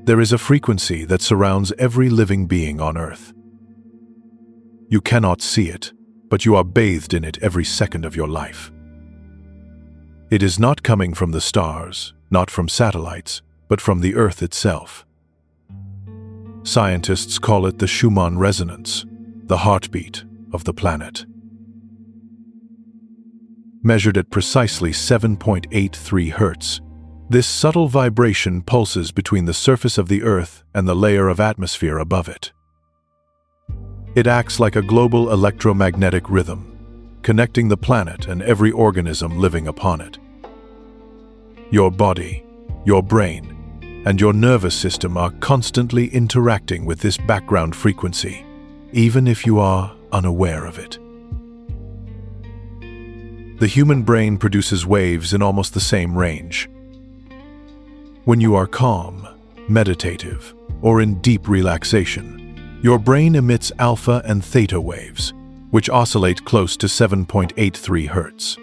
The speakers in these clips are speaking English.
There is a frequency that surrounds every living being on Earth. You cannot see it, but you are bathed in it every second of your life. It is not coming from the stars, not from satellites, but from the Earth itself. Scientists call it the Schumann Resonance, the heartbeat of the planet. Measured at precisely 7.83 Hz, this subtle vibration pulses between the surface of the Earth and the layer of atmosphere above it. It acts like a global electromagnetic rhythm, connecting the planet and every organism living upon it. Your body, your brain, and your nervous system are constantly interacting with this background frequency, even if you are unaware of it. The human brain produces waves in almost the same range. When you are calm, meditative, or in deep relaxation, your brain emits alpha and theta waves, which oscillate close to 7.83 Hz.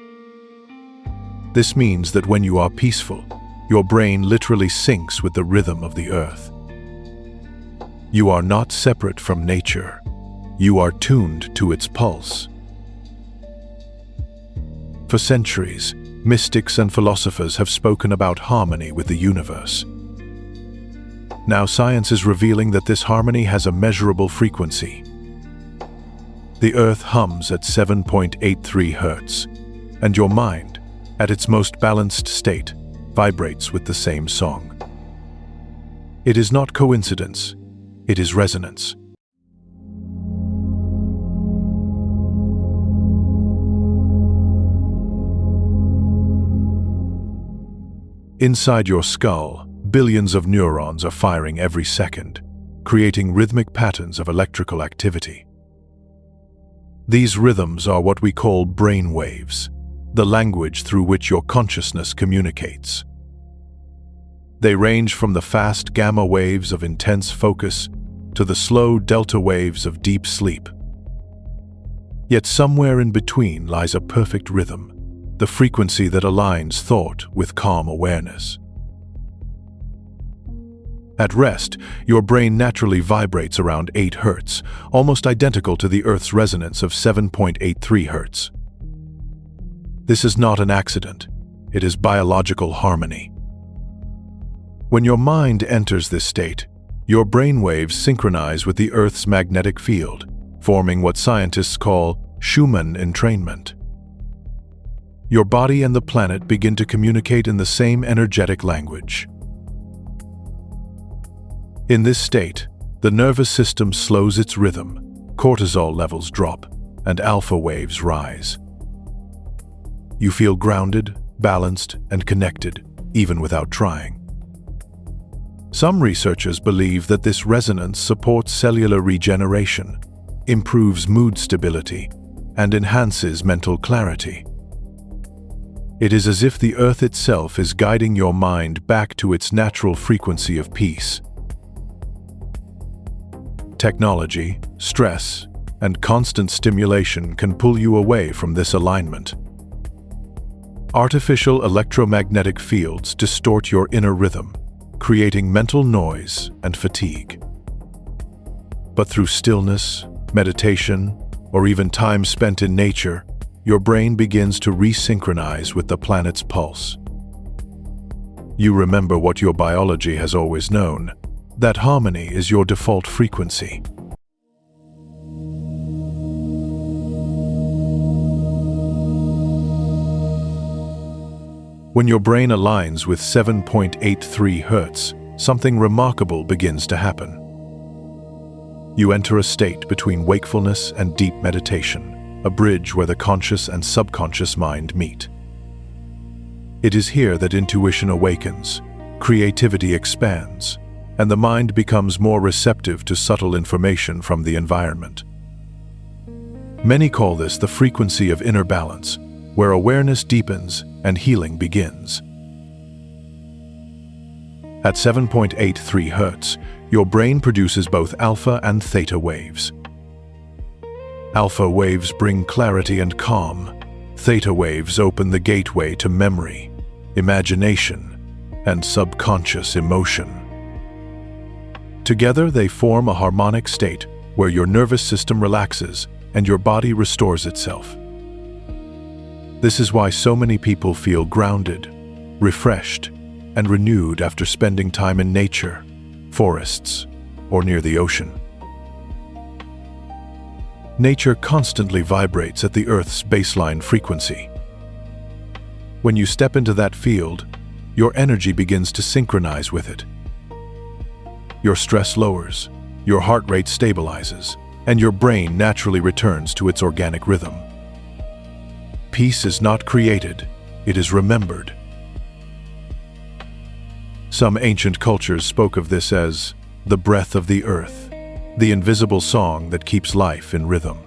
This means that when you are peaceful, your brain literally syncs with the rhythm of the Earth. You are not separate from nature. You are tuned to its pulse. For centuries, mystics and philosophers have spoken about harmony with the universe. Now science is revealing that this harmony has a measurable frequency. The Earth hums at 7.83 Hz, and your mind, at its most balanced state, vibrates with the same song. It is not coincidence, it is resonance. Inside your skull, billions of neurons are firing every second, creating rhythmic patterns of electrical activity. These rhythms are what we call brain waves, the language through which your consciousness communicates. They range from the fast gamma waves of intense focus to the slow delta waves of deep sleep. Yet somewhere in between lies a perfect rhythm, the frequency that aligns thought with calm awareness. At rest, your brain naturally vibrates around 8 Hz, almost identical to the Earth's resonance of 7.83 Hz. This is not an accident, it is biological harmony. When your mind enters this state, your brain waves synchronize with the Earth's magnetic field, forming what scientists call Schumann entrainment. Your body and the planet begin to communicate in the same energetic language. In this state, the nervous system slows its rhythm, cortisol levels drop, and alpha waves rise. You feel grounded, balanced, and connected, even without trying. Some researchers believe that this resonance supports cellular regeneration, improves mood stability, and enhances mental clarity. It is as if the Earth itself is guiding your mind back to its natural frequency of peace. Technology, stress, and constant stimulation can pull you away from this alignment. Artificial electromagnetic fields distort your inner rhythm, creating mental noise and fatigue. But through stillness, meditation, or even time spent in nature, your brain begins to resynchronize with the planet's pulse. You remember what your biology has always known, that harmony is your default frequency. When your brain aligns with 7.83 Hz, something remarkable begins to happen. You enter a state between wakefulness and deep meditation, a bridge where the conscious and subconscious mind meet. It is here that intuition awakens, creativity expands, and the mind becomes more receptive to subtle information from the environment. Many call this the frequency of inner balance, where awareness deepens and healing begins. At 7.83 Hz, your brain produces both alpha and theta waves. Alpha waves bring clarity and calm. Theta waves open the gateway to memory, imagination, and subconscious emotion. Together, they form a harmonic state where your nervous system relaxes and your body restores itself. This is why so many people feel grounded, refreshed, and renewed after spending time in nature, forests, or near the ocean. Nature constantly vibrates at the Earth's baseline frequency. When you step into that field, your energy begins to synchronize with it. Your stress lowers, your heart rate stabilizes, and your brain naturally returns to its organic rhythm. Peace is not created, it is remembered. Some ancient cultures spoke of this as the breath of the earth, the invisible song that keeps life in rhythm.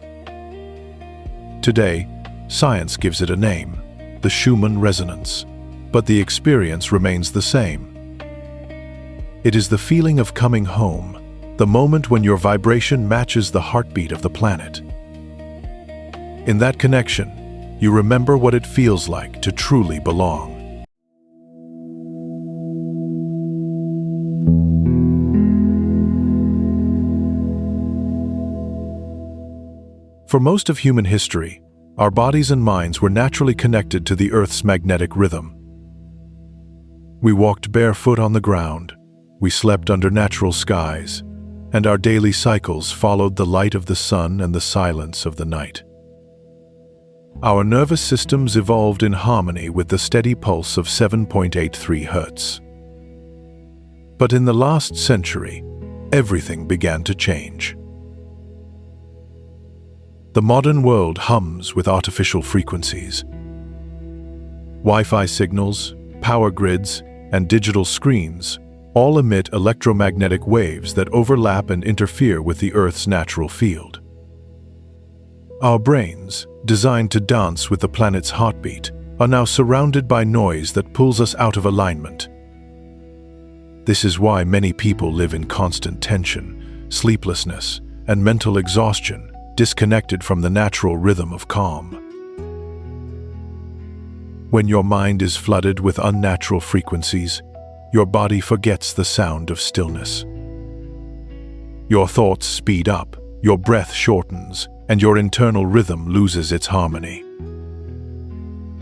Today, science gives it a name, the Schumann Resonance, but the experience remains the same. It is the feeling of coming home, the moment when your vibration matches the heartbeat of the planet. In that connection, you remember what it feels like to truly belong. For most of human history, our bodies and minds were naturally connected to the Earth's magnetic rhythm. We walked barefoot on the ground, we slept under natural skies, and our daily cycles followed the light of the sun and the silence of the night. Our nervous systems evolved in harmony with the steady pulse of 7.83 Hz. But in the last century, everything began to change. The modern world hums with artificial frequencies. Wi-Fi signals, power grids, and digital screens all emit electromagnetic waves that overlap and interfere with the Earth's natural field. Our brains, designed to dance with the planet's heartbeat, are now surrounded by noise that pulls us out of alignment. This is why many people live in constant tension, sleeplessness, and mental exhaustion, disconnected from the natural rhythm of calm. When your mind is flooded with unnatural frequencies, your body forgets the sound of stillness. Your thoughts speed up, your breath shortens, and your internal rhythm loses its harmony.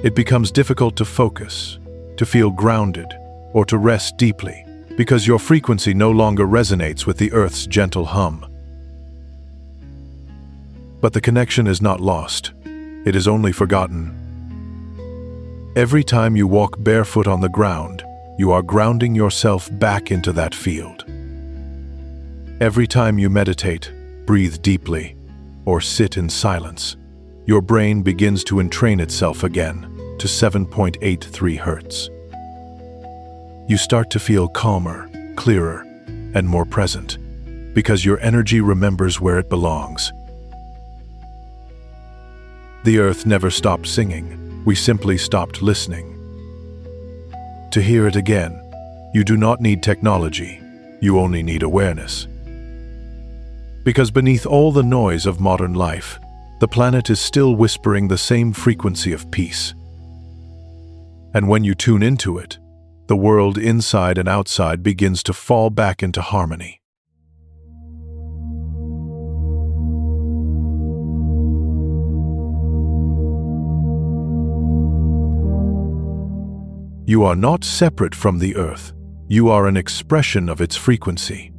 It becomes difficult to focus, to feel grounded, or to rest deeply, because your frequency no longer resonates with the Earth's gentle hum. But the connection is not lost. It is only forgotten. Every time you walk barefoot on the ground, you are grounding yourself back into that field. Every time you meditate, breathe deeply, or sit in silence, your brain begins to entrain itself again to 7.83 Hz. You start to feel calmer, clearer, and more present, because your energy remembers where it belongs. The Earth never stopped singing, we simply stopped listening. To hear it again, you do not need technology, you only need awareness. Because beneath all the noise of modern life, the planet is still whispering the same frequency of peace. And when you tune into it, the world inside and outside begins to fall back into harmony. You are not separate from the Earth. You are an expression of its frequency.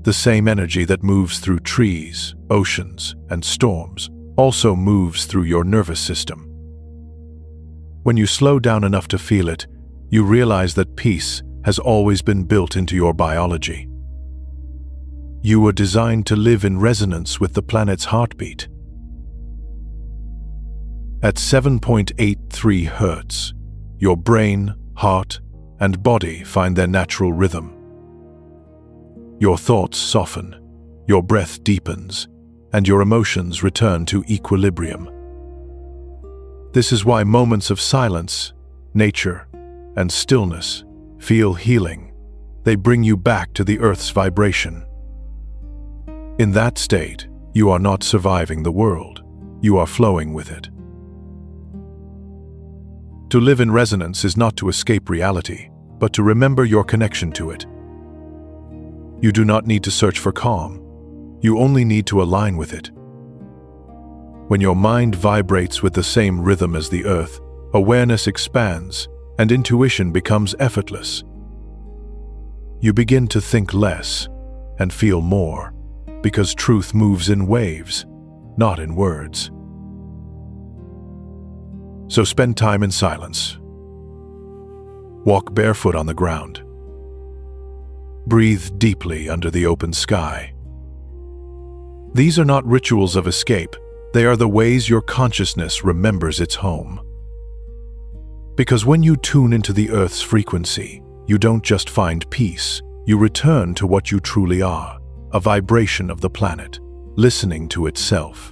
The same energy that moves through trees, oceans, and storms also moves through your nervous system. When you slow down enough to feel it, you realize that peace has always been built into your biology. You were designed to live in resonance with the planet's heartbeat. At 7.83 Hz, your brain, heart, and body find their natural rhythm. Your thoughts soften, your breath deepens, and your emotions return to equilibrium. This is why moments of silence, nature, and stillness feel healing. They bring you back to the Earth's vibration. In that state, you are not surviving the world, you are flowing with it. To live in resonance is not to escape reality, but to remember your connection to it. You do not need to search for calm. You only need to align with it. When your mind vibrates with the same rhythm as the earth, awareness expands and intuition becomes effortless. You begin to think less and feel more, because truth moves in waves, not in words. So spend time in silence. Walk barefoot on the ground. Breathe deeply under the open sky. These are not rituals of escape. They are the ways your consciousness remembers its home. Because when you tune into the Earth's frequency, you don't just find peace, you return to what you truly are, a vibration of the planet, listening to itself.